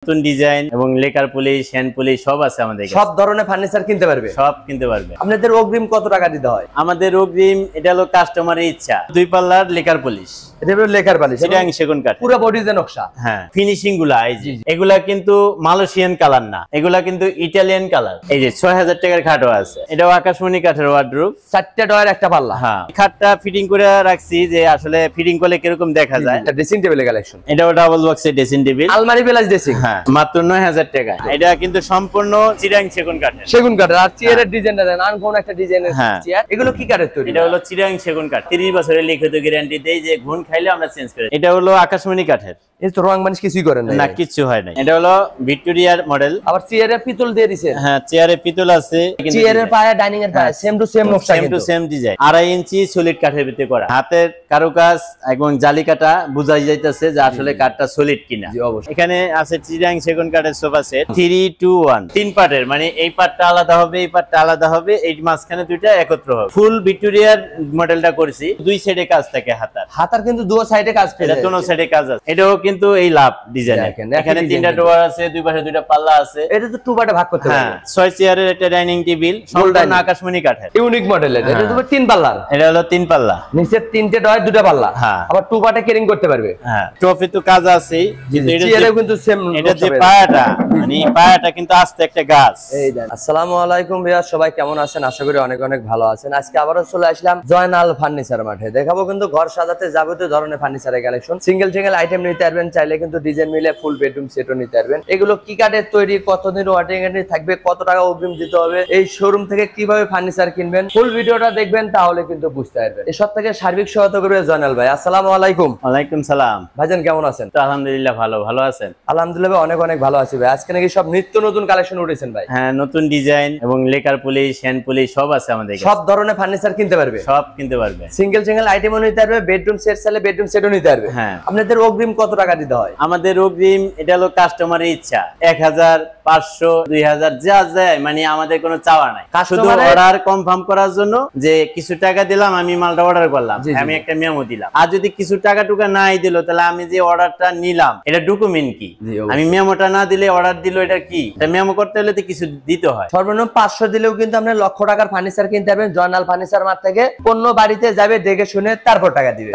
নতুন ডিজাইন এবং lacquer police, hand police সব আছে আমাদের কাছে। সব ধরনের ফার্নিচার কিনতে পারবে? সব কিনতে পারবে। আপনাদের অগ্রিম কত টাকা দিতে হয়? আমাদের অগ্রিম এটা হলো কাস্টমারের ইচ্ছা। 2 পাল্লার লেকার পুলিশ, এটা হলো লেকার পালিশ, চিটাং সেগুন কাঠ, পুরো বডিতে নকশা। হ্যাঁ, ফিনিশিং গুলা এই যে এগুলা কিন্তু মালয়েশিয়ান কালার না, এগুলা কিন্তু ইটালিয়ান কালার। এই যে 6000 টাকার খাটও আছে, এটাও আকাশমণি কাঠের ওয়ার্ডরোব, 4টা ডয়ার একটা পাল্লা। হ্যাঁ, খাটটা ফিটিং করে রাখছি যে আসলে ফিটিং করলে কিরকম দেখা যায়। এটা ড্রেসিং টেবিলের কালেকশন, এটাও ডাবল বক্সের ড্রেসিং টেবিল, আলমারি প্লাস ড্রেসিং। হ্যাঁ, মাত্র 9000 টাকা। এটা কিন্তু সম্পূর্ণ চিটাং সেগুন কাঠের। সেগুন কাঠের। আর চেয়ারের ডিজাইনটা দেন, আনকমন একটা ডিজাইনের চেয়ার। এগুলো কি কাঠের তৈরি? এটা হলো চিটাং সেগুন কাঠ, 30 বছরের লিখিত গ্যারান্টি দেই যে ঘুণ খাইলে আমরা চেঞ্জ করি। এটা হলো আকাশমণি কাঠের। এই তো রং মানিশ কিছুই করেন না, কিছু হয় না। এটা হলো ভিক্টোরিয়ার মডেল। আবার চেয়ারে পিতল দিয়ে দিয়েছেন। হ্যাঁ, চেয়ারে পিতল আছে, চেয়ারের পায়া, ডাইনিং এর পায়া সেম টু সেম নকশা, same to same design. 2.5 inch solid কাঠের ভিতরে করা, হাতের কারুকাজ এবং জালি কাটা বুঝাই যাইতেছে যে আসলে কাঠটা সলিড কিনা। এখানে আছে চিটাং সেগুন কাঠের সোফা সেট 3 2 1, 3 পার্টের, মানে এই পার্টটা আলাদা হবে, এই পার্টটা আলাদা হবে, এই মাঝখানে দুইটা একত্র হবে। ফুল ভিক্টোরিয়ার মডেলটা করেছি, দুই সাইডে কাজ থাকে হাতার কিন্তু দুই সাইডে কাজ পেয়ে যায়, দোনো সাইডে কাজ আছে। এটাও কিন্তু এই লাভ ডিজাইন, এখানে 3টা ডোর আছে, দুই পাশে 2টা পাল্লা আছে। এটা তো 2 পার্টে ভাগ করতে পারবে। হ্যাঁ, 6 চেয়ারের একটা ডাইনিং টেবিল, সম্পূর্ণ আকাশমণি কাঠের, ইউনিক মডেল। এটা তো 3 পাল্লার, এটা হলো 3 পাল্লা, নিচে 3টে ডয়ার, 2টা পাল্লা। হ্যাঁ, আবার 2 পার্টে ক্যারিং করতে পারবে। হ্যাঁ, ট্রফি তো কাজ আছে, কিন্তু চেয়ারেও কিন্তু সেম। এটা যে পায়াটা, মানে পায়াটা কিন্তু আস্তে একটা গাছ। এই দেন। আসসালামু আলাইকুম ভাইয়া, সবাই কেমন আছেন? আশা করি অনেক অনেক ভালো আছেন। আজকে আবারো চলে আসলাম জয়নাল ফার্নিচার মাঠে। দেখাবো কিন্তু ঘর সাজাতে যাবতীয় ধরনের ফার্নিচারের কালেকশন। সিঙ্গেল আইটেম নিতে পারবেন, চাইলে কিন্তু ডিজাইন মিলে ফুল বেডরুম সেটও নিতে পারবেন। এগুলো কি কাঠের তৈরি, কতদিন ওয়ারেন্টি গ্যারান্টি থাকবে, কত টাকা অগ্রিম দিতে হবে, এই শোরুম থেকে কিভাবে ফার্নিচার কিনবেন, ফুল ভিডিওটা দেখবেন, তাহলে কিন্তু বুঝতে পারবেন। এসব থেকে সার্বিক সহায়তা করবে জয়নাল ভাই। আসসালামু আলাইকুম। ওয়ালাইকুম সালাম। ভাইজান কেমন আছেন? তো আলহামদুলিল্লাহ ভালো আছেন? আলহামদুলিল্লাহ অনেক অনেক ভালো আছি ভাই। আজকে নাকি সব নিত্য নতুন কালেকশন উঠেছেন ভাই? হ্যাঁ, নতুন ডিজাইন এবং লেকার পুলিশ, হ্যান্ড পুলিশ সব আছে আমাদের কাছে। সব ধরনের ফার্নিচার কিনতে পারবে? সব কিনতে পারবে। সিঙ্গেল আইটেমও নিতে পারবে, বেডরুম সেট চাইলে বেডরুম সেটও নিতে পারবে। হ্যাঁ। আপনাদের অগ্রিম কত টাকা দিতে হয়? আমাদের অগ্রিম এটা হলো কাস্টমারের ইচ্ছা, 1000 500 2000 যা যায়, মানে আমাদের কোনো চাওয়া নাই। শুধু অর্ডার কনফার্ম করার জন্য যে কিছু টাকা দিলাম, আমি মালটা অর্ডার করলাম, আমি একটা মেমো দিলাম। আর যদি কিছু টাকা টুকা নাই দিল, তাহলে আমি যে অর্ডারটা নিলাম এটা ডকুমেন্ট কি? আমি মেমোটা না দিলে অর্ডার দিল, এটা কি? মেমো করতে হলে তো কিছু দিতে হয়। সর্বনিম্ন 500 দিলেও কিন্তু আপনি লক্ষ টাকার ফার্নিচার কিনতে পারবেন জয়নাল ফার্নিচার মার্ট থেকে। পণ্য বাড়িতে যাবে, দেখে শুনে তারপর টাকা দিবে।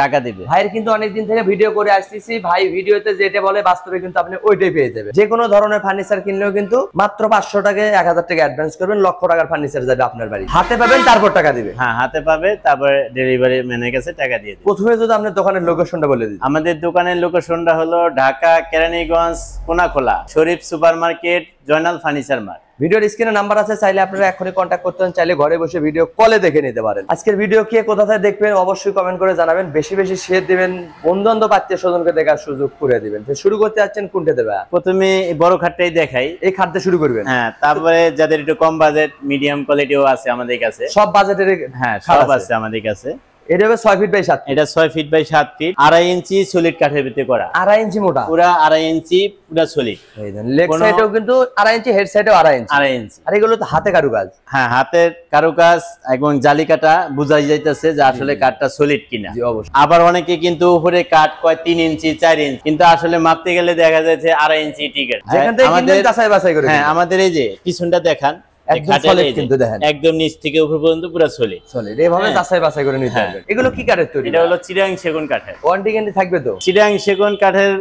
ভাইয়ের কিন্তু অনেকদিন থেকে ভিডিও করে আসতেছি, ভাই ভিডিওতে যেটা বলে বাস্তবে কিন্তু আপনি ওইটাই পেয়ে যাবেন। যে কোনো ধরনের ফার্নিচার কিনলেও কিন্তু মাত্র 500 টাকা 1000 টাকা অ্যাডভান্স করবেন, লক্ষ টাকার ফার্নিচার যাবে আপনার বাড়ি। হাতে পাবেন, তারপর টাকা দিবে। হ্যাঁ, হাতে পাবে, তারপরে ডেলিভারি ম্যানের কাছে টাকা দিয়ে দিবে। প্রথমে যদি আপনার দোকানের লোকেশনটা বলে দিই। আমাদের দোকানের লোকেশনটা হলো Dhaka Keraniganj Konakhola Sharif super market, Joynal furniture mart. ভিডিওর স্ক্রিনে নাম্বার আছে, চাইলে আপনারা এখনই কন্ট্যাক্ট করতে পারেন, চাইলে ঘরে বসে ভিডিও কলে দেখে নিতে পারেন। আজকের ভিডিও কে কোথা থেকে দেখবেন অবশ্যই কমেন্ট করে জানাবেন। বেশি বেশি শেয়ার দিবেন, বন্ধু বান্ধব আত্মীয় স্বজনকে দেখার সুযোগ করে দিবেন। শুরু করতে যাচ্ছেন কোনটা দেবে? প্রথমে বড় খাটটাই দেখাই, এই খাটতে শুরু করবেন। হ্যাঁ, তারপরে যাদের একটু কম বাজেট, মিডিয়াম কোয়ালিটিও আছে আমাদের কাছে। সব বাজেটের? হ্যাঁ, সব আছে আমাদের কাছে। এটা হবে 6 ফিট বাই 7 ফিট। এটা 6 feet by 7 feet, 2.5 inch solid কাঠের ভিতরে করা। 2.5 ইঞ্চি মোটা, পুরা 2.5 ইঞ্চি পুরা সলিড। এই দেন, লেগ সাইডেও কিন্তু 2.5 ইঞ্চি, হেড সাইডেও 2.5 ইঞ্চি। 2.5 ইঞ্চি। আর এগুলো তো হাতে কারুকাজ। হ্যাঁ, হাতের কারুকাজ এবং জালি কাটা বুঝাই যাইতেছে যে আসলে কাঠটা সলিড কিনা। জি, অবশ্যই। আবার অনেকে কিন্তু উপরে কাঠ কয় 3 ইঞ্চি 4 ইঞ্চি, কিন্তু আসলে মাপতে গেলে দেখা যাচ্ছে 2.5 ইঞ্চি টিকেট। যেখান থেকে কিনবেন যাচাই বাছাই করে। হ্যাঁ, আমাদের এই যে পিছনটা দেখান, একদম সলিড কিন্তু দেখেন, একদম নিচ থেকে উপর পর্যন্ত পুরো সলিড। এইভাবে যাচাই বাছাই করে নিতে হবে। এগুলো কি কাঠের তৈরি? এটা হলো চিটাং সেগুন কাঠের। ওয়ারেন্টি গ্যারান্টি থাকবে তো? চিটাং সেগুন কাঠের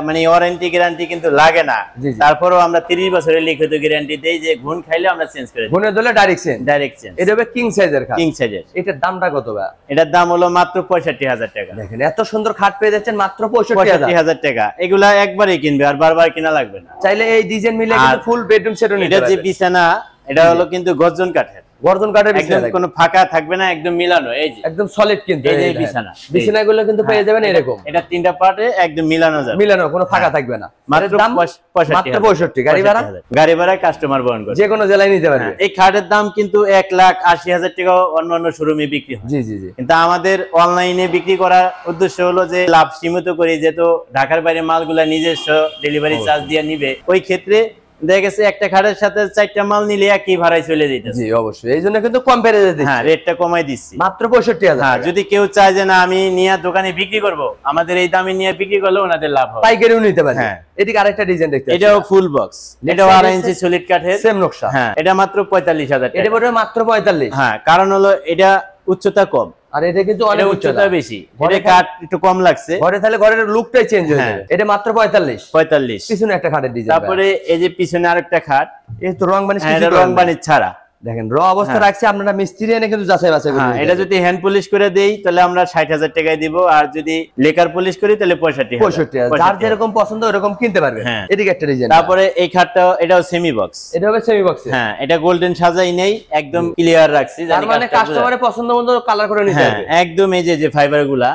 মানে ওয়ারেন্টি গ্যারান্টি কিন্তু লাগে না, তারপরেও আমরা 30 বছরের লিখিত গ্যারান্টি দেই যে ঘুণ খাইলে আমরা চেঞ্জ করে দিই। ঘুণে দিলে ডাইরেক্ট চেঞ্জ। এটা হবে কিং সাইজের খাট। কিং সাইজের। এটার দামটা কত ভাই? এটার দাম হলো মাত্র 65,000 টাকা। দেখেন, এত সুন্দর খাট পেয়ে যাচ্ছেন মাত্র 65,000 টাকা। এগুলা একবারই কিনবে, আর বারবার কিনা লাগবে না। চাইলে এই ডিজাইন মিলে কিন্তু ফুল বেডরুম সেটও নিতে পারবেন। এটা যে বিছানা, এটা হলো কিন্তু গর্জন কাঠের। গর্জন কাঠের বিছানা, একদম কোনো ফাঁকা থাকবে না, একদম মিলানো। এই যে একদম সলিড কিন্তু এই যে বিছানাগুলো কিন্তু পেয়ে যাবেন এরকম। এটা 3টা পার্টে একদম মিলানো যাবে, মিলানো, কোনো ফাঁকা থাকবে না। মাত্র 65,000। গাড়ি ভাড়া কাস্টমার বহন করে, যে কোনো জেলায় নিতে পারবে। এই খাটের দাম কিন্তু 1,80,000 টাকা অন্যান্য শোরুমে বিক্রি হয়। জি জি জি। কিন্তু আমাদের অনলাইনে বিক্রি করার উদ্দেশ্য হলো যে লাভ সীমিত করি, যেহেতু ঢাকার বাইরে মালগুলা নিজস্ব ডেলিভারি চার্জ দিয়ে নিবে, ওই ক্ষেত্রে দেখা গেছে একটা খাটের সাথে 4টা মাল নিলে একই ভাড়ায় চলে যেতেছে। জি অবশ্যই, এই জন্য কিন্তু কম পেরে দিচ্ছি। হ্যাঁ, রেটটা কমাই দিচ্ছি মাত্র 65,000। হ্যাঁ, যদি কেউ চায় যে না আমি নিয়ে দোকানে বিক্রি করব, আমাদের এই দামে নিয়ে বিক্রি করলে ওনাদের লাভ হবে, পাইকারিও নিতে পারে। হ্যাঁ। এদিকে আরেকটা ডিজাইন দেখতে পাচ্ছি, এটাও ফুল বক্স, এটাও 2.5 ইঞ্চি সলিড কাঠের, সেম নকশা। হ্যাঁ, এটা মাত্র 45,000 এটা টাকা। পড়বে মাত্র 45। হ্যাঁ, কারণ হলো এটা উচ্চতা কম, আর এটা কিন্তু অনেক উচ্চতা বেশি, এটা কাঠ একটু কম লাগছে। ঘরে তাহলে ঘরের লুকটাই চেঞ্জ হয়ে যাবে। এটা মাত্র 45। পিছনে একটা খাটের ডিজাইন। তারপরে এই যে পিছনে আরেকটা খাট, এই তো রং বানিশ, এটা রং বানিশ ছাড়া দেখেন র অবস্থা রাখছে, আপনারা মিস্ত্রি এনে কিন্তু যাচাই বাছাই করে। এটা যদি হ্যান্ড পলিশ করে দেই তাহলে আমরা 60,000 টাকায় দিব, আর যদি লেকার পলিশ করি তাহলে 65,000। যার যেরকম পছন্দ ওরকম কিনতে পারবে। এদিকে একটা ডিজাইন। তারপরে এই খাটটা, এটাও সেমি বক্স, এটা হবে সেমি বক্স। হ্যাঁ, এটা গোল্ডেন সাজাই নেই, একদম ক্লিয়ার রাখছি, তার মানে কাস্টমারের পছন্দ মতো কালার করে নিতে পারবে। একদম এই যে ফাইবার গুলা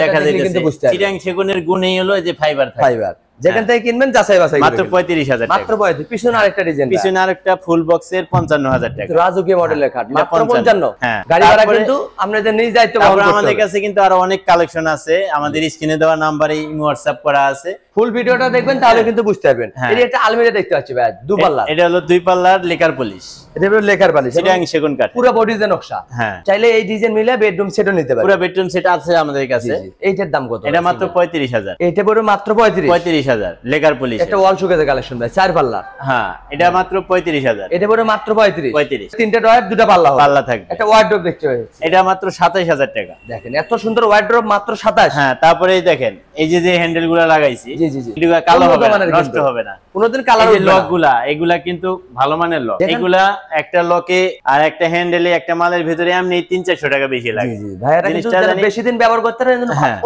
দেখা যাইতেছে, চিটাং সেগুনের গুণই হলো যে ফাইবার। যেখান থেকে কিনবেন যাচাই বাছাই করে। মাত্র 35,000 টাকা। মাত্র 35। পিছনে আরেকটা ডিজাইন, পিছনে আরেকটা ফুল বক্সের 55,000 টাকা, রাজকীয় মডেলের খাট, মাত্র 55। হ্যাঁ, গাড়ি ভাড়া কিন্তু আপনাদের নিজ দায়িত্ব বহন করতে হবে। আমাদের কাছে কিন্তু আরো অনেক কালেকশন আছে, আমাদের স্ক্রিনে দেওয়া নম্বরে হোয়াটসঅ্যাপ করা আছে, ফুল ভিডিওটা দেখবেন তাহলে কিন্তু বুঝতে পারবেন। এই একটা আলমিরা দেখতে পাচ্ছি ভাই, দুপাল্লা। এটা হলো 2 পাল্লার লেকার পলিশ, এটা হলো লেকার পলিশ, চিটাং সেগুন কাঠ, পুরো বডিতে নকশা। হ্যাঁ, চাইলে এই ডিজাইন মিলে বেডরুম সেটও নিতে পারবেন। পুরো বেডরুম সেট আছে আমাদের কাছে। এইটার দাম কত? এটা মাত্র 35,000। এটা পুরো মাত্র 35,000 লেকার পলিশ। এটা ওয়াল শোকেজের কালেকশন ভাই, 4 পাল্লা। হ্যাঁ, এটা মাত্র 35,000। এটা পুরো মাত্র 35। 35, তিনটা ডয়ার, দুটো পাল্লা থাকবে। একটা ওয়ার্ডরোব দেখতে পাচ্ছি, এটা মাত্র 27,000 টাকা। দেখেন এত সুন্দর ওয়ার্ডরোব, মাত্র 27। হ্যাঁ, তারপরে দেখেন এই যে হ্যান্ডেল গুলা লাগাইছি, এগুলো কালো হবে না, নষ্ট হবে না, কোনোদিন কালার উঠবে না। লক গুলা এগুলা কিন্তু ভালো মানের লক, এগুলা একটা লকে আর একটা হ্যান্ডেলে একটা মালের ভিতরে এমনি 300-400 টাকা বেশি লাগে। ভাইয়ারা কিন্তু যারা বেশি দিন ব্যবহার করতে পারে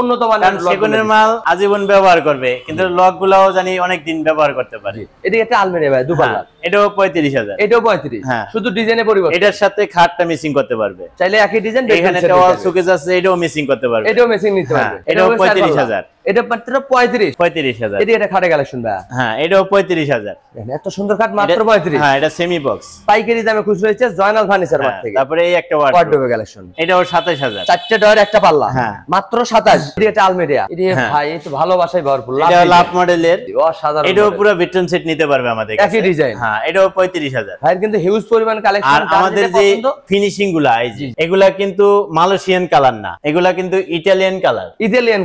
উন্নত মানের লক, সেগুনের মাল আজীবন ব্যবহার করবে, কিন্তু লক গুলাও জানি অনেক দিন ব্যবহার করতে পারে। এদিকে একটা আলমারি ভাই, দুপাল্লা, এটাও 35,000। এটাও 35। হ্যাঁ, শুধু ডিজাইনে পরিবর্তন। এটার সাথে খাটটা মিসিং করতে পারবে, চাইলে একই ডিজাইন, এখানে একটা ওয়াল শোকেজ আছে, এটাও মিসিং করতে পারবে, এটাও মিসিং নিতে পারবে। এটাও 35,000। এটা মাত্র 35,000। এদিকে একটা খাটে কালেকশন ভাই, হ্যাঁ, এটাও 35,000। এত সুন্দর খাট, মাত্র 35। হ্যাঁ, এটা সেমি বক্স, পাইকারি দামে খুচরা হচ্ছে জয়নাল ফার্নিচার মার্ট থেকে। তারপরে এই একটা ওয়ার্ডরোব কালেকশন, এটাও 27,000। 4টা ডয়ার, একটা পাল্লা, মাত্র 27। এদিকে একটা আলমিরা, এদিকে ভাই এই তো ভালোবাসায় ভরপুর, এটা লাভ মডেলের, অসাধারণ। এটাও পুরো বেডরুম সেট নিতে পারবে আমাদের কাছে, একই ডিজাইন। হ্যাঁ, এটাও 35,000। ভাই কিন্তু হিউজ পরিমাণ কালেকশন। আর আমাদের যে ফিনিশিং গুলা, এই যে এগুলা কিন্তু মালয়েশিয়ান কালার না, এগুলা কিন্তু ইতালিয়ান কালার।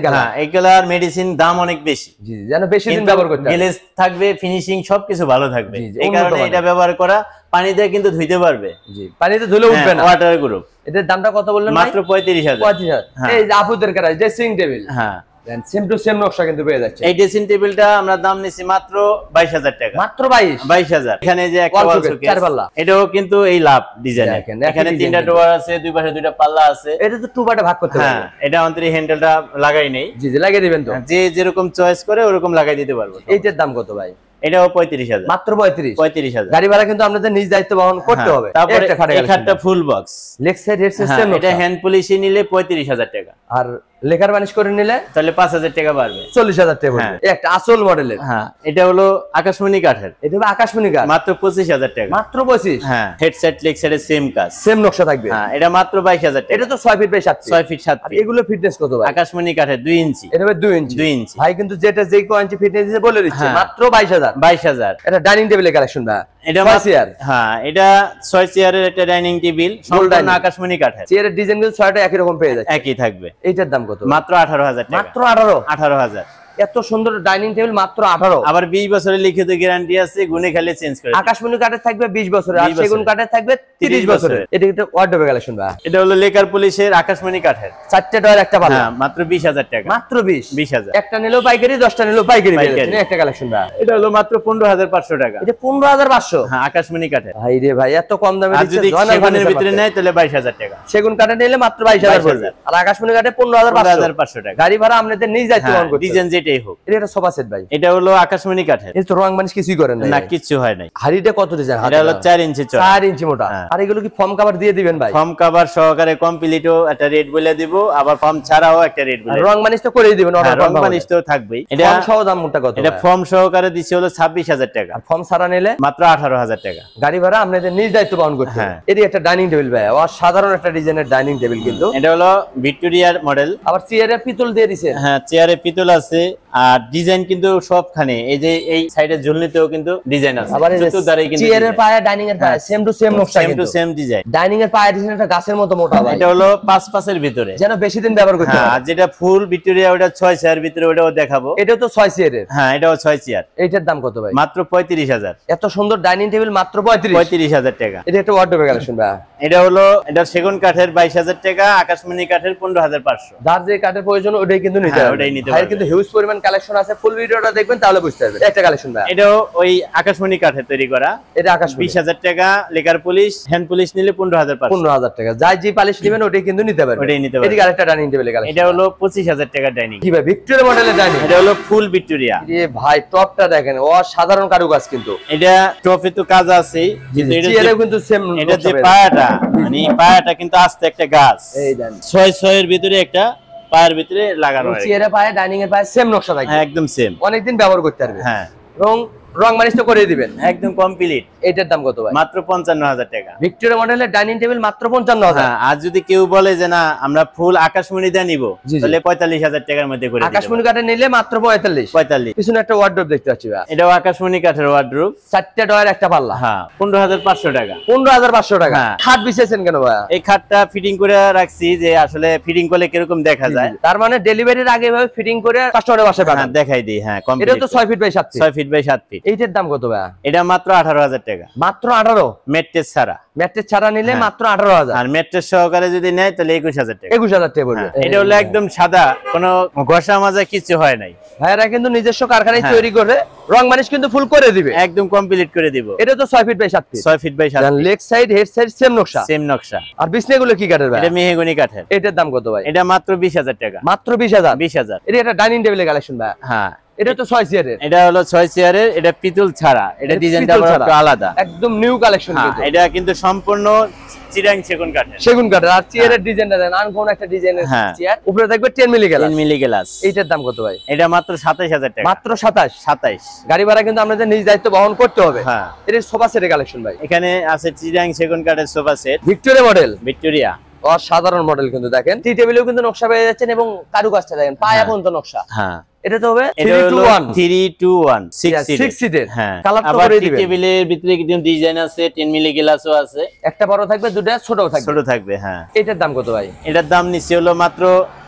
কালার, এগুলার মেডিসিন দাম অনেক বেশি, যেন বেশি দিন ব্যবহার করতে পারবে, গ্লেজ থাকবে, ফিনিশিং সবকিছু ভালো থাকবে। এই কারণে এটা ব্যবহার করা, পানি দিয়ে কিন্তু ধুইতে পারবে, পানিতে ধুলে উঠবে না। Water group. এটার দামটা কত বললেন? মাত্র 35,000। 35,000। এই যে আপুদের কাছে ড্রেসিং টেবিল, হ্যাঁ, সেম টু সেম নকশা কিন্তু পেয়ে যাচ্ছে। এই ড্রেসিং টেবিলটা আমরা দাম নিছি মাত্র 22,000 টাকা। মাত্র 22,000। এখানে যে একটা ওয়াল শোকেস, এটাও কিন্তু এই লাভ ডিজাইন, এখানে 3টা ডোর আছে, দুই পাশে 2টা পাল্লা আছে। এটা তো 2 পার্টে ভাগ করতে পারবে। হ্যাঁ, এটা অন্তরে হ্যান্ডেলটা লাগাই নেই। জি, লাগিয়ে দিবেন তো, যে যেরকম চয়েস করে ওরকম লাগাই দিতে পারবো। এইটার দাম কত ভাই? এটাও 35,000। মাত্র 35,000। 35,000। গাড়ি ভাড়া কিন্তু আপনাদের নিজ দায়িত্ব বহন করতে হবে। তারপরে এই খাটটা full box, leg side head system, এটা হ্যান্ড পলিশে নিলে 35,000 টাকা, আর লেকার বানিশ করে নিলে তাহলে 5,000 টাকা বাড়বে, 40,000 টাকা পড়বে। একটা আসল মডেলের। হ্যাঁ, এটা হলো আকাশমণি কাঠের, এটা হবে আকাশমণি কাঠ, মাত্র 25,000 টাকা। মাত্র 25। হ্যাঁ, হেডসেট লেগ সাইডের সেম কাজ, সেম নকশা থাকবে। হ্যাঁ, এটা মাত্র 22,000 টাকা। এটা তো 6 feet by 7 feet, 6 feet 7 feet. এগুলো ফিটনেস কত ভাই? আকাশমণি কাঠের 2 ইঞ্চি, এটা হবে 2 ইঞ্চি। 2 ইঞ্চি ভাই কিন্তু যেটা যে কো ইঞ্চি ফিটনেস দিতে বলে দিচ্ছে, মাত্র 22,000। 22,000। এটা ডাইনিং টেবিলের কালেকশন না, এটা 6 চেয়ার। হ্যাঁ, এটা 6 চেয়ারের একটা ডাইনিং টেবিল, সম্পূর্ণ আকাশমণি কাঠের। চেয়ারের ডিজাইন কিন্তু 6টা একই রকম পেয়ে যাচ্ছে, একই থাকবে। এইটার দাম কত? মাত্র 18,000 টাকা। মাত্র 18,000। এত সুন্দর ডাইনিং টেবিল মাত্র 18। আবার 20 বছরের লিখিত গ্যারান্টি আছে, গুনে খালি চেঞ্জ করে। আকাশমণি কাঠের থাকবে 20 বছরের, আর সেগুন কাঠের থাকবে 30 বছরের। এটা একটা ওয়ার্ডরোব কালেকশন ভাই, এটা হলো লেকার পলিশের আকাশমণি কাঠের, 4টা ডয়ার, একটা পাল্লা। হ্যাঁ, মাত্র 20,000 টাকা। মাত্র 20,000। একটা নিলেও পাইকারি, 10টা নিলেও পাইকারি। একটা কালেকশন ভাই, এটা হলো মাত্র 15,500 টাকা। এটা 15,500। হ্যাঁ, আকাশমণি কাঠের। ভাই রে ভাই, এত কম দামে আর যদি সেগুনের ভিতরে নেয় তাহলে 22,000 টাকা। সেগুন কাঠে নিলে মাত্র 22,000 পড়বে, আর আকাশমণি কাঠে 15,500 টাকা। গাড়ি ভাড়া আপনাদের নিজ দায়িত্ব বহন করতে হবে, ডিজাইন যেটাই হোক। এটা সোফা সেট ভাই, এটা হলো আকাশমণি কাঠের। এই তো রং মানিস কিছুই করেন না, কিছু হয় নাই। হাড়িটা কত ডিজাইন? এটা হলো 4 ইঞ্চি চওড়া, 4 ইঞ্চি মোটা। আর এগুলো কি ফর্ম কভার দিয়ে দিবেন ভাই? ফর্ম কভার সহকারে কমপ্লিটও একটা রেট বলে দিব, আবার ফর্ম ছাড়াও একটা রেট বলে। রং মানিস তো করেই দিবেন, রং মানিস তো থাকবেই। এটা ফর্ম সহ দামটা কত? এটা ফর্ম সহকারে দিছি হলো 26,000 টাকা, আর ফর্ম ছাড়া নিলে মাত্র 18,000 টাকা। গাড়ি ভাড়া আপনাদের নিজ দায়িত্ব বহন করতে হবে। এটি একটা ডাইনিং টেবিল ভাই, অসাধারণ একটা ডিজাইনের ডাইনিং টেবিল কিন্তু। এটা হলো ভিক্টোরিয়ার মডেল। আবার চেয়ারে পিতল দিয়ে দিয়েছে। হ্যাঁ, চেয়ারে পিতল আছে, আর ডিজাইন কিন্তু সবখানে, এই যে এই সাইডের ঝুলনিতেও কিন্তু ডিজাইন আছে। আবার চতুর্ধারে কিন্তু চেয়ারের পায়া ডাইনিং এর পায়া সেম টু সেম নকশা, same to same design. Dining এর পায়া ডিজাইনটা গাছের মতো মোটা ভাই, এটা হলো 5 ভিতরে, যেন বেশি দিন ব্যবহার করতে হ্যাঁ। পারে। আর যেটা ফুল ভিক্টোরিয়া ওটা 6 চেয়ার ভিতরে, ওটাও দেখাবো। এটা তো 6 চেয়ারের, হ্যাঁ এটাও 6 চেয়ার। এইটার দাম কত ভাই? মাত্র 35,000। এত সুন্দর ডাইনিং টেবিল মাত্র 35,000 টাকা। এটা একটা ওয়ার্ডরোব কালেকশন ভাই। এটা হলো এটা সেগুন কাঠের 22,000 টাকা, আকাশমণি কাঠের 15,500। যার যে কাঠের প্রয়োজন ওটাই কিন্তু নিতে হ্যাঁ, হবে। ওটাই নিতে ভাই পারবে। কিন্তু হিউজ পরিমাণ কালেকশন আছে, ফুল ভিডিওটা দেখবেন তাহলে বুঝতে পারবেন। একটা কালেকশন ভাই, এটাও ওই আকাশমণি কাঠের তৈরি করা, এটা আকাশ 20,000 টাকা। লেকার পুলিশ, হ্যান্ড পুলিশ নিলে 15,500। 15,000 টাকা। যাই যে পালিশ নেবেন ওটাই কিন্তু নিতে পারবেন, ওটাই নিতে পারবে। এদিকে আরেকটা ডাইনিং টেবিল কালেকশন, এটা হলো 25,000 টাকা ডাইনিং। কি ভাই ভিক্টোরিয়া মডেলের ডাইনিং? এটা হলো ফুল ভিক্টোরিয়া। এই ভাই টপটা দেখেন, অসাধারণ কারুকাজ কিন্তু। এটা টপে তো কাজ আছে, কিন্তু এটা চেয়ারেও কিন্তু সেম। এটা যে পায়াটা, মানে পায়াটা কিন্তু আস্তে একটা গাছ, এই দেন 6 এর ভিতরে একটা পায়ের ভিতরে লাগানো আছে। চেয়ারে পায়া ডাইনিং এর পায়া সেম নকশা থাকে, হ্যাঁ একদম সেম, অনেকদিন ব্যবহার করতে পারবে। হ্যাঁ রং মানিশ তো করে দিবেন একদম কমপ্লিট। এটার দাম কত ভাই? মাত্র 55,000 টাকা। ভিক্টোরিয়া মডেলের ডাইনিং টেবিল মাত্র 55,000। হ্যাঁ, আর যদি কেউ বলে যে না আমরা ফুল আকাশমণি দিয়ে নিব, জি, জি। তাহলে 45,000 টাকার মধ্যে করে দিতে আকাশমণি পারবো। কাঠে নিলে মাত্র 45। 45। পিছনে একটা ওয়ার্ডরোব দেখতে পাচ্ছি ভাই, এটাও আকাশমণি কাঠের ওয়ার্ডরোব, 4টা ডয়ার একটা পাল্লা, হ্যাঁ 15,500 টাকা। 15,500 টাকা। হ্যাঁ। খাট বিছেছেন কেন ভাই? এই খাটটা ফিটিং করে রাখছি, যে আসলে ফিটিং করলে কিরকম দেখা যায়। তার মানে ডেলিভারির আগে ভাবে ফিটিং করে কাস্টমারের বাসায় হ্যাঁ পাঠান। দেখাই দিই, হ্যাঁ এটা কমপ্লিট। তো 6 feet by 7 feet. 6 feet by 7 feet. এইটার দাম কত ভাই? এটা মাত্র 18,000 টাকা। মাত্র 18। মেট্রেস ছাড়া। ম্যাট্রেস ছাড়া নিলে হ্যাঁ। মাত্র 18,000। আর মেট্রেস সহকারে যদি নেয় তাহলে 21,000 টাকা। 21,000 টাকা পড়বে। হ্যাঁ, এটা হলো একদম সাদা, কোনো ঘষা মাজা কিছু হয় নাই। ভাইরা কিন্তু নিজস্ব কারখানায় হ্যাঁ। তৈরি করে রং মানিশ কিন্তু ফুল করে দিবে, একদম কমপ্লিট করে দিব। এটা তো 6 feet by 7 feet. 6 feet by 7 leg side head side same নকশা, সেম নকশা। আর বিছনাগুলো কি কাঠের ভাই? এটা মেহগনি কাঠের। এটার দাম কত ভাই? এটা মাত্র 20,000 টাকা। মাত্র 20,000। 20,000। এটা একটা ডাইনিং টেবিলের কালেকশন ভাই। হ্যাঁ, এটা তো 6 চেয়ারের। এটা হলো 6 চেয়ারের। এটা পিতল ছাড়া, এটা ডিজাইনটা পিতল ছাড়া। একটু আলাদা। একদম নিউ কালেকশন হ্যাঁ, কিন্তু। এটা কিন্তু সম্পূর্ণ চিরাং সেগুন কাঠের। সেগুন কাঠের। আর চেয়ারের ডিজাইনটা দেন আনকমন একটা ডিজাইনের হ্যাঁ। চেয়ার, উপরে থাকবে 10 মিলি গ্লাস। 10 milli glass. এইটার দাম কত ভাই? এটা মাত্র 27,000 টাকা। মাত্র 27। 27। গাড়ি ভাড়া কিন্তু আপনাদের নিজ দায়িত্ব বহন করতে হবে। হ্যাঁ, এটা সোফা সেটের কালেকশন ভাই, এখানে আছে চিরাং সেগুন কাঠের sofa set, Victoria model, Victoria. অসাধারণ মডেল কিন্তু দেখেন। টি টেবিলেও কিন্তু নকশা পেয়ে যাচ্ছেন এবং কারুকাজটা দেখেন, পায়া পর্যন্ত নকশা। হ্যাঁ, এটা তো হবে এটা হলো 3-2-1 3-2-1 6 সিটের। হ্যাঁ, কালার তো আবার করে টি দিবেন। টেবিলের ভিতরে কিন্তু ডিজাইন আছে, 10 মিলি গ্লাসও আছে। একটা বড় থাকবে, দুটো ছোটও থাকবে। ছোট থাকবে। হ্যাঁ, এটার দাম কত ভাই? এটার দাম নিচ্ছে হলো মাত্র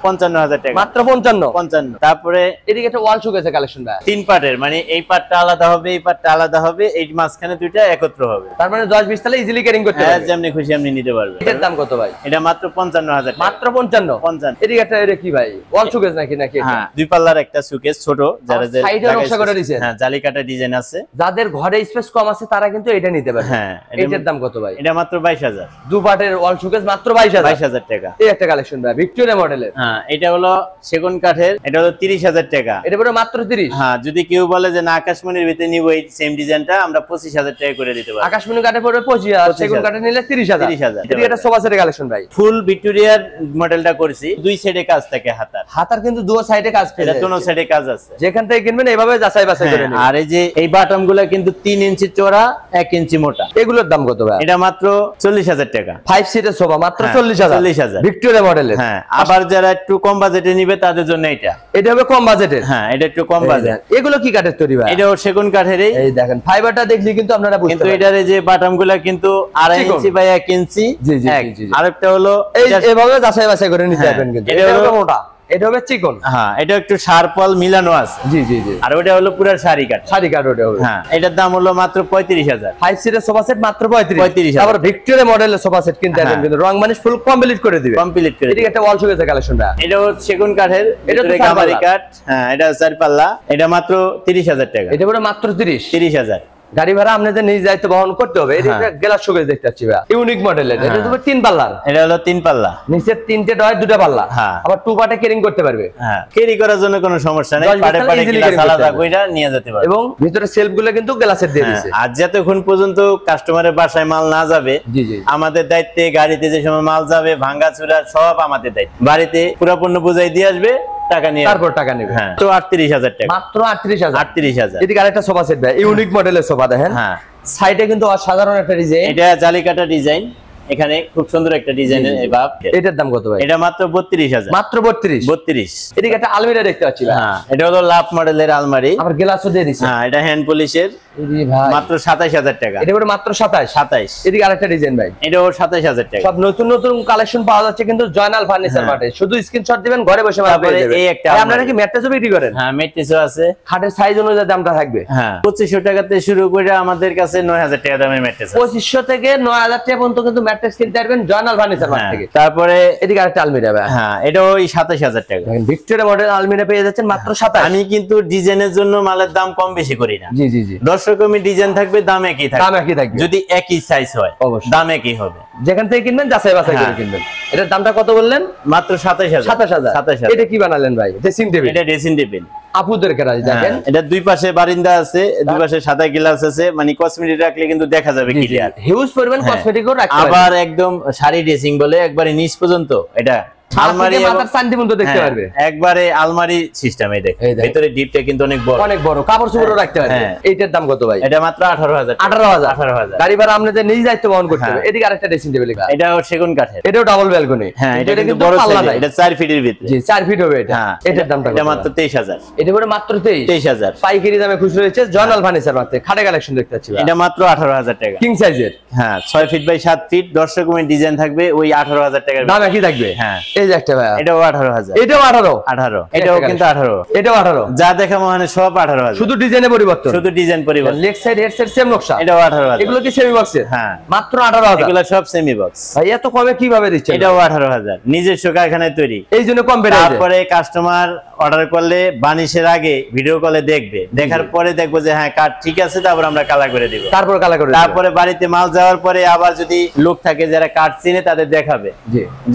55,000 টাকা। মাত্র 55। 55। তারপরে এদিকে একটা ওয়াল শোকেসের কালেকশন ভাই, 3 পার্টের, মানে এই পার্টটা আলাদা হবে, এই পার্টটা আলাদা হবে, এই মাঝখানে দুইটা একত্র হবে। তার মানে 10-20 তালে ইজিলি ক্যারিং করতে হ্যাঁ, পারবে। যেমনি খুশি আপনি নিতে পারবেন। এটার দাম কত ভাই? এটা মাত্র 55,000 টাকা। মাত্র 55। 55। এদিকে একটা এটা কি ভাই? ওয়াল শোকেস নাকি নাকি এটা? হ্যাঁ, 2 পাল্লার একটা সুকেস ছোট, যারা যে সাইডে নকশা করে দিয়েছেন। হ্যাঁ, জালি কাটা ডিজাইন আছে। যাদের ঘরে স্পেস কম আছে তারা কিন্তু এটা নিতে পারবে। হ্যাঁ, এটার দাম কত ভাই? এটা মাত্র 22,000। দু পার্টের ওয়াল শোকেস মাত্র 22,000। 22,000 টাকা। এই একটা কালেকশন ভাই, ভিক্টোরিয়া মডেলের। হ্যাঁ, এটা হলো সেগুন কাঠের, এটা হলো 30,000 টাকা। এটা পুরো মাত্র 30। হ্যাঁ, যদি কেউ বলে যে না আকাশমণির ভিতরে নিব এই সেম ডিজাইনটা, আমরা 25,000 টাকা করে দিতে পারবো। আকাশমণি কাঠে পড়বে 25,000, সেগুন কাঠে নিলে 30,000। 30,000 এদিকে একটা সোফা সেটের কালেকশন ভাই, ফুল ভিক্টোরিয়ার মডেলটা করেছি, 2 সাইডে কাজ থাকে হাতার। হাতার কিন্তু দুটো সাইডে কাজ পেয়ে এটা যায়। দোনো সাইডে কাজ আছে। যেখান থেকে কিনবেন এইভাবে যাচাই বাছাই করে হ্যাঁ, নেবেন। আর এই যে এই বাটন গুলা কিন্তু 3 ইঞ্চি চওড়া, 1 ইঞ্চি মোটা। এগুলোর দাম কত ভাই? এটা মাত্র 40,000 টাকা। 5 সিটের সোফা মাত্র হ্যাঁ, 40,000। 40,000 ভিক্টোরিয়া মডেলের। হ্যাঁ, আবার যারা একটু কম বাজেটে নিবে তাদের জন্য এটা। এটা হবে কম বাজেটের। হ্যাঁ, এটা একটু কম বাজেট। এগুলো কি কাঠের তৈরি ভাই? এটাও সেগুন কাঠেরই। এই দেখেন ফাইবারটা দেখলি কিন্তু আপনারা বুঝতে কিন্তু পারবেন। এটার এই যে বাটন গুলা কিন্তু 2.5 চিকন। ইঞ্চি বাই 1 ইঞ্চি। জি, জি, এক। জি, জি। আরেকটা হলো এই এটা- এভাবে যাচাই বাছাই করে নিতে হ্যাঁ, পারবেন কিন্তু। এটা এটা হলো- হবে মোটা, এটা হবে চিকন। হ্যাঁ, এটা একটু শার্পল মিলানো আছে। জি জি জি। আর ওটা হলো পুরো শাড়ি কাঠ। শাড়ি কাঠ ওটা হবে। হ্যাঁ, এটার দাম হলো মাত্র 35,000। 5 সিটের সোফা সেট মাত্র 35। 35,000 আবার ভিক্টোরিয়া মডেলের সোফা সেট কিনতে পারবেন হ্যাঁ। কিন্তু রং মানিশ ফুল কমপ্লিট করে দিবে। কমপ্লিট করে এদিকে একটা ওয়াল শোকেসের কালেকশন ভাই, এটা সেগুন কাঠের, এটা তো ভিতরে চার গামারি পাল্লা। কাঠ। হ্যাঁ, এটা 4 পাল্লা। এটা মাত্র 30,000 টাকা। এটা পুরো মাত্র 30। 30,000। গাড়ি ভাড়া আপনাদের নিজ দায়িত্ব বহন করতে হবে। এটা হ্যাঁ। গ্লাস শোকেস দেখতে পাচ্ছি ভাই, ইউনিক মডেলের। এটা হ্যাঁ। তো 3 পাল্লার, এটা হলো 3 পাল্লা। নিচের 3টে ডয় 2টা পাল্লা। হ্যাঁ। আবার 2 পার্টে ক্যারিং করতে পারবে হ্যাঁ, ক্যারি করার জন্য কোনো সমস্যা নেই। 10 পাড়ে বস্তা পাড়ে easily গ্লাস carry করতে আলাদা পারবে। কইরা নিয়ে যেতে পারবে। এবং ভিতরে সেলফ গুলো কিন্তু গ্লাসের দিয়ে হ্যাঁ, দিয়েছে। আর যতক্ষণ পর্যন্ত কাস্টমারের বাসায় মাল না যাবে, জি জি। আমাদের দায়িত্বে গাড়িতে যে সময় মাল যাবে ভাঙ্গাচুরা সব আমাদের দায়িত্ব। বাড়িতে পুরো পণ্য বুঝাই দিয়ে আসবে, টাকা নিয়ে তারপর টাকা নেবে। হ্যাঁ, তো 38,000 টাকা। মাত্র 38,000। 38,000। এদিকে আরেকটা সোফা সেট ভাই, ইউনিক মডেলের সোফা দেখেন। হ্যাঁ, সাইডে কিন্তু অসাধারণ একটা ডিজাইন। এটা জালিকাটা ডিজাইন। এখানে খুব সুন্দর একটা ডিজাইনের এভাব। এটার দাম কত ভাই? এটা মাত্র 32,000। মাত্র 32। 32। এদিকে একটা আলমিরা দেখতে পাচ্ছি ভাই। হ্যাঁ, এটা হলো লাভ মডেলের আলমারি, আবার গ্লাসও দিয়ে দিছে। হ্যাঁ, এটা হ্যান্ড পলিশের, ভাই মাত্র 27,000 টাকা। এটা করে মাত্র 27। এদিকে আরেকটা ডিজাইন ভাই, এটাও 27,000 টাকা। সব নতুন নতুন কালেকশন পাওয়া যাচ্ছে কিন্তু জয়নাল ফার্নিচার মার্টে। শুধু স্ক্রিনশট দিবেন, ঘরে বসে মাল পেয়ে যাবেন। এই একটা আপনারা কি ম্যাট্রেসও বিক্রি করেন? হ্যাঁ, ম্যাট্রেসও আছে। খাটের সাইজ অনুযায়ী দামটা থাকবে। হ্যাঁ, 2500 টাকাতে শুরু করে আমাদের কাছে 9,000 টাকা দামের ম্যাট্রেস আছে। 2500 থেকে 9,000 টাকা পর্যন্ত কিন্তু ম্যাট্রেস কিনতে পারবেন জয়নাল ফার্নিচার মার্ট থেকে। তারপরে এদিকে আরেকটা আলমিরা ভাই, হ্যাঁ, এটাও 27,000 টাকা। দেখেন ভিক্টোরিয়া মডেল আলমিরা পেয়ে যাচ্ছেন মাত্র 27। আমি কিন্তু ডিজাইনের জন্য মালের দাম কম বেশি করি না। জি জি জি, দর্শক আমি ডিজাইন থাকবে, দাম একই থাকবে। দাম একই থাকবে, যদি একই সাইজ হয় অবশ্যই দাম একই হবে। যেখান থেকে কিনবেন যাচাই বাছাই করে কিনবেন। এটার দামটা কত বললেন? মাত্র 27,000। 27,000। এটা কি বানালেন ভাই? Dressing table. এটা ড্রেসিং টেবিল আপুদের কাজ দেখেন। এটা দুই পাশে বারিন্দা আছে, দুই পাশে সাদা গ্লাস আছে, মানে কসমেটিক রাখলে কিন্তু দেখা যাবে ক্লিয়ার। হিউজ পরিমাণ কসমেটিকও রাখতে পারবেন। আবার একদম শাড়ি ড্রেসিং বলে একবারে নিচ পর্যন্ত এটা আলমারি, মাথার শান্তি মতো দেখতে পারবে। একবারে আলমারি সিস্টেম। এই দেখেন ভিতরে ডিপটা কিন্তু অনেক বড়, অনেক বড়, কাপড় চোপড়ও রাখতে পারবে। এইটার দাম কত ভাই? এটা মাত্র 18,000। 18,000। গাড়ি ভাড়া আপনাদের নিজ দায়িত্ব বহন করতে হবে। এদিকে আরেকটা ড্রেসিং টেবিল, এটাও সেগুন কাঠের, এটাও ডাবল ব্যালকনি। হ্যাঁ, এটা কিন্তু বড় সাইজ, এটা 4 ফিটের ভিতরে। জি, 4 ফিট হবে এটা। এটার দামটা এটা মাত্র 23,000। এটা করে মাত্র 23,000 পাইকারি দামে খুচরো হচ্ছে জয়নাল ফার্নিচার মার্টে। খাটে কালেকশন দেখতে পাচ্ছি, এটা মাত্র 18,000 টাকা, কিং সাইজের। হ্যাঁ, 6 ফিট বাই 7 ফিট। দর্শক ডিজাইন থাকবে ওই 18,000 টাকার দাম একই থাকবে। হ্যাঁ, এই যে একটা ভাই, এটাও 18,000। এটাও 18। এটাও কিন্তু 18। এটাও 18। যা দেখা মানে সব 18,000, শুধু ডিজাইনে পরিবর্তন, শুধু ডিজাইন পরিবর্তন। Leg side head side same নকশা। এটাও 18,000। এগুলো কি সেমি বক্সের? হ্যাঁ, মাত্র 18,000। এগুলো সব সেমি বক্স। ভাই এত কমে কিভাবে দিচ্ছেন? এটাও 18,000, নিজস্ব কারখানায় তৈরি, এই জন্য কম বেড়ে যায়। তারপরে কাস্টমার অর্ডার করলে বানিশের আগে ভিডিও কলে দেখবে, দেখার পরে দেখবো যে হ্যাঁ কাট ঠিক আছে, তারপর আমরা কালার করে দিব। তারপর কালার করে, তারপরে বাড়িতে মাল যাওয়ার পরে আবার যদি লোক থাকে যারা কাট চিনে তাদের দেখাবে।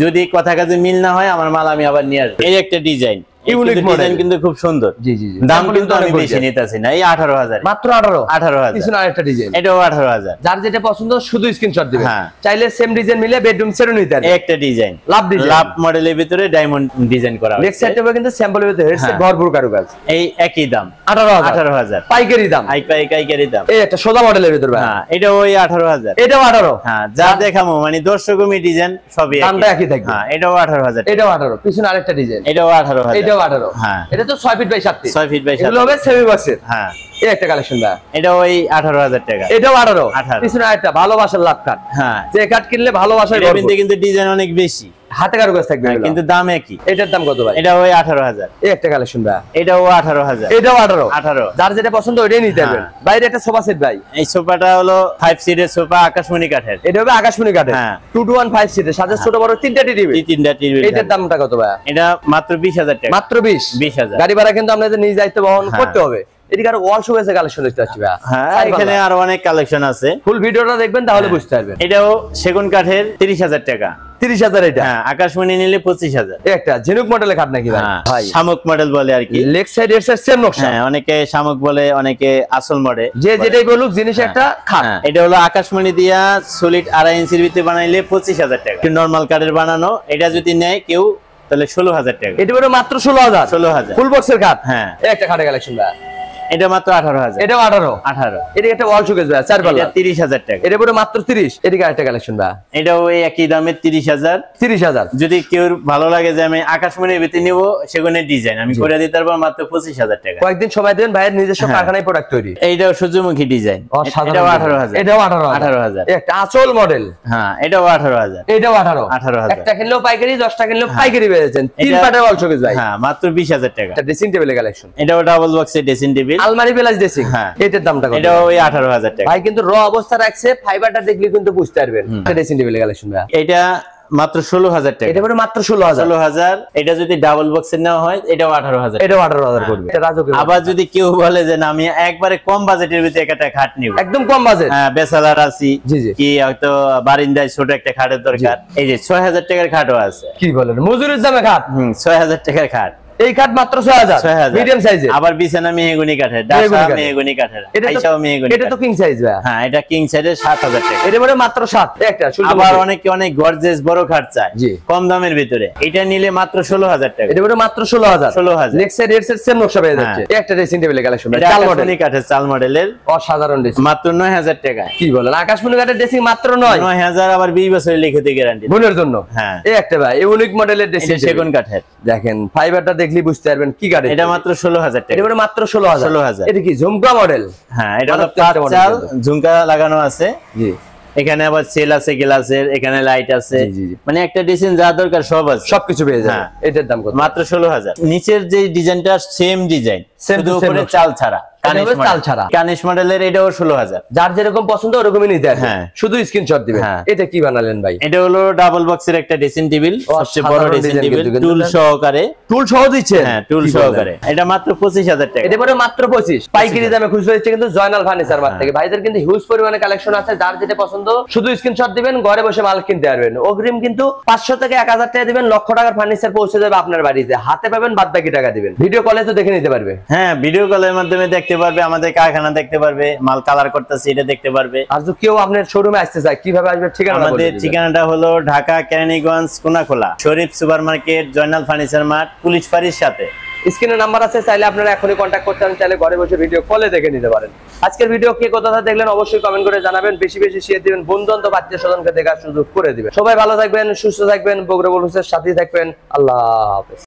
যদি কথা কাজে মিল না হয় আমার মাল আমি আবার নিয়ে আসবো। এই একটা ডিজাইন, ইউনিক ডিজাইন কিন্তু খুব সুন্দর। জি জি জি, দাম কিন্তু আমি বেশি নিতেছি না, এই 18,000, মাত্র 18,000। কিছু না আরেকটা ডিজাইন, এটাও 18,000। যার যেটা পছন্দ শুধু স্ক্রিনশট দিবেন। হ্যাঁ, চাইলে সেম ডিজাইন মিলে বেডরুম সেটও নিতে পারেন। একটা ডিজাইন লাভ ডিজাইন, লাভ মডেলের ভিতরে ডায়মন্ড ডিজাইন করা আছে। নেক্সট সাইডে কিন্তু স্যাম্পলের ভিতরে হেডসেট ভরপুর কারুকাজ। এই একই দাম 18,000 পাইকারি দাম। পাইকারি দাম। এই একটা সোজা মডেলের ভিতরে ভাই, হ্যাঁ, এটা ওই 18,000। এটাও 18। হ্যাঁ, যা দেখামো মানে দর্শকমি ডিজাইন সবই দামটা একই থাকবে। হ্যাঁ, এটাও 18,000। এটাও 18। পিছনে আরেকটা ডিজাইন, এটাও 18,000। এটাও 18। হ্যাঁ, এটা তো 6 feet by 7 feet. 6 feet by 7 এগুলো হবে সেমি বক্সের। হ্যাঁ, এই একটা কালেকশন ভাই, এটা ওই 18,000 টাকা। এটাও 18। পিছনে আরেকটা ভালোবাসার লাভ কাট। হ্যাঁ, যে কাট কিনলে ভালোবাসার গল্প। কিন্তু ডিজাইন অনেক বেশি, হাতে কারুকাজ থাকবে, কিন্তু দাম একই। এটার দাম কত ভাই? এটা ওই 18,000। এই একটা কালেকশন ভাই, এটাও 18,000। এটাও 18। 18। যার যেটা পছন্দ ওইটাই নিতে পারবেন। বাইরে একটা সোফা সেট ভাই, এই সোফাটা হলো 5 সিটের সোফা, আকাশমণি কাঠের। এটা হবে আকাশমণি কাঠের। হ্যাঁ, 2 to 1 5 সিটের, সাথে ছোট বড় তিনটা টিভি। তিনটা টিভি। এটার দামটা কত ভাই? এটা মাত্র 20,000 টাকা। মাত্র 20,000। 20,000। গাড়ি ভাড়া কিন্তু আপনাদের নিজ দায়িত্ব বহন করতে হবে। এদিকে আর ওয়াল শোকেসের কালেকশন দেখতে পাচ্ছি ভাই। হ্যাঁ, এখানে আরো অনেক কালেকশন আছে, ফুল ভিডিওটা দেখবেন তাহলে বুঝতে পারবেন। এটাও সেগুন কাঠের 30,000 টাকা। 30,000 এটা। হ্যাঁ, আকাশমণি নিলে 25,000। এই একটা ঝিনুক মডেলের খাট নাকি ভাই? ভাই শামুক মডেল বলে আর কি। লেগ সাইড এর সাইড সেম নকশা। হ্যাঁ, অনেকে শামুক বলে, অনেকে আসল মডেল। যে যেটাই বলুক জিনিস একটা খাট। এটা হলো আকাশমণি দিয়া সলিড 2.5 ইঞ্চির ভিতরে বানাইলে 25,000 টাকা। নরমাল কাঠের বানানো, এটা যদি নেয় কেউ তাহলে 16,000 টাকা। এটা বড় মাত্র 16,000। 16,000 ফুল বক্সের খাট। হ্যাঁ, এই একটা খাটের কালেকশন ভাই, এটা মাত্র 18,000। এটাও 18। 18। এদিকে একটা ওয়াল শোকেস ভাই 4 পাল্লা, 30,000 টাকা। এটা বড় মাত্র 30। এদিকে আরেকটা কালেকশন ভাই, এটাও এই একই দামে 30,000। 30,000। যদি কেউ ভালো লাগে যে আমি আকাশমণির ভিতরে নিব, সেগুনের ডিজাইন আমি করে দিতে পারবো মাত্র 25,000 টাকা। কয়েকদিন সময় দেন, ভাইয়ের নিজস্ব কারখানায় প্রোডাক্ট তৈরি। এইটাও সূর্যমুখী ডিজাইন, এটাও 18,000। এটাও 18,000। 18,000। একটা আচল মডেল। হ্যাঁ, এটাও 18,000। এটাও 18। 18,000। একটা কিনলেও পাইকারি, 10টা কিনলেও পাইকারি পেয়ে যাচ্ছেন। 3 পাটের ওয়াল শোকেস ভাই। হ্যাঁ, মাত্র 20,000 টাকা। একটা ড্রেসিং টেবিলের কালেকশন, এটাও ডাবল বক্সের ড্রেসিং টেবিল, আলমারি প্লাস ড্রেসিং। হ্যাঁ, এটার দামটা কত? এটাও ওই 18,000 টাকা। ভাই কিন্তু র অবস্থা রাখছে, ফাইবারটা দেখলে কিন্তু বুঝতে পারবেন। একটা ড্রেসিং টেবিলের কালেকশন ভাই, এটা মাত্র 16,000 টাকা। এটা করে মাত্র 16,000। 16,000। এটা যদি ডাবল বক্সের নেওয়া হয় এটাও 18,000। এটাও 18,000 করবে। এটা রাজকীয়। আবার যদি কেউ বলে যে না আমি একবারে কম বাজেটের ভিতরে একটা খাট নিব, একদম কম বাজেট, হ্যাঁ, বেসালার আছি, জি জি, কি হয়তো বারিন্দায় ছোট একটা খাটের দরকার, এই যে 6,000 টাকার খাটও আছে। কি বলেন, মজুরির দামে খাট। 6,000 টাকার খাট। এই কাঠ মাত্র 6000 মিডিয়াম সাইজে। আবার বিছানা মেহগনি কাঠের, ডাসা মেহগনি কাঠের, আইসাও মেহগনি। এটা তো কিং সাইজ ভাই। হ্যাঁ এটা কিং সাইজের 7000 টাকা। এটা মানে মাত্র 7 একটা। আবার অনেকে অনেক গর্জিয়াস বড় খাট চায় কম দামের ভিতরে, এটা নিলে মাত্র 16000 টাকা। এটা মানে মাত্র 16000। 16000 লেগ সাইড এর সেম নকশা পেয়ে যাচ্ছে। একটা ড্রেসিং টেবিলের কালেকশন চাল মডেল কাঠের, চাল মডেলের অসাধারণ ড্রেসিং মাত্র 9000 টাকা। কি বলেন, আকাশমণি কাঠের ড্রেসিং মাত্র 9000 আবার 20 বছরের লিখিত গ্যারান্টি বোনের জন্য। হ্যাঁ এই একটা ভাই ইউনিক মডেলের ড্রেসিং সেগুন কাঠের, দেখেন ফাইবারটা দেখলি বুঝতে পারবেন কি কাঠ। এটা মাত্র 16000 টাকা। এটা মানে মাত্র 16000। এটা কি ঝুমকা মডেল? হ্যাঁ এটা হলো পাঁচ চাল ঝুমকা লাগানো আছে। জি এখানে আবার সেল আছে, গ্লাসের, এখানে লাইট আছে, মানে একটা ডিজাইন যা দরকার সব আছে, সবকিছু পেয়ে যাবেন। এটার দাম কত? মাত্র 16000। নিচের যে ডিজাইনটা সেম ডিজাইন, শুধু উপরে চাল ছাড়া, কানিশ মডেলের, এটাও 16000। যার যেরকম পছন্দ ওরকমই নিতে হবে, শুধু স্ক্রিনশট দিবেন। এটা কি বানালেন ভাই? এটা হলো ডাবল বক্সের একটা ড্রেসিং টেবিল, সবচেয়ে বড় ড্রেসিং টেবিল, টুল সহকারে। টুল সহ দিচ্ছেন? হ্যাঁ টুল সহকারে। এটা মাত্র 25000 টাকা। এটা পরে মাত্র 25 পাইকারি দামে খুচরা দিচ্ছে কিন্তু জয়নাল ফার্নিচার মার্ট থেকে। ভাইদের কিন্তু হিউজ পরিমাণে কালেকশন আছে, যার যেটা পছন্দ শুধু স্ক্রিনশট দিবেন, ঘরে বসে মাল কিনতে পারবেন। অগ্রিম কিন্তু 500 থেকে 1000 টাকা দিবেন, লক্ষ টাকার ফার্নিচার পৌঁছে যাবে আপনার বাড়িতে, হাতে পাবেন, বাদ বাকি টাকা দিবেন। ভিডিও কলে তো দেখে নিতে পারবে। হ্যাঁ ভিডিও কলের মাধ্যমে দেখতে পারবে, আমাদের কারখানা দেখতে পারবে, মাল কালার করতেছে এটা দেখতে পারবে। আর যদি কেউ আপনার শোরুমে আসতে চায় কিভাবে আসবে? ঠিকানা আমাদের ঠিকানাটা হলো Dhaka Keraniganj Konakhola, Sharif supermarket, Joynal furniture mart, police ফাঁড়ির সাথে। স্ক্রিনে নাম্বার আছে, চাইলে আপনারা এখনই কন্ট্যাক্ট করতে পারেন, চাইলে ঘরে বসে ভিডিও কলে দেখে নিতে পারেন। আজকের ভিডিও কে কোথা দেখলেন অবশ্যই কমেন্ট করে জানাবেন, বেশি বেশি শেয়ার দিবেন, বন্ধু-বান্ধব আত্মীয় স্বজনকে দেখার সুযোগ করে দিবেন। সবাই ভালো থাকবেন, সুস্থ থাকবেন, বগুড়া বলুসের সাথেই থাকবেন। আল্লাহ হাফেজ।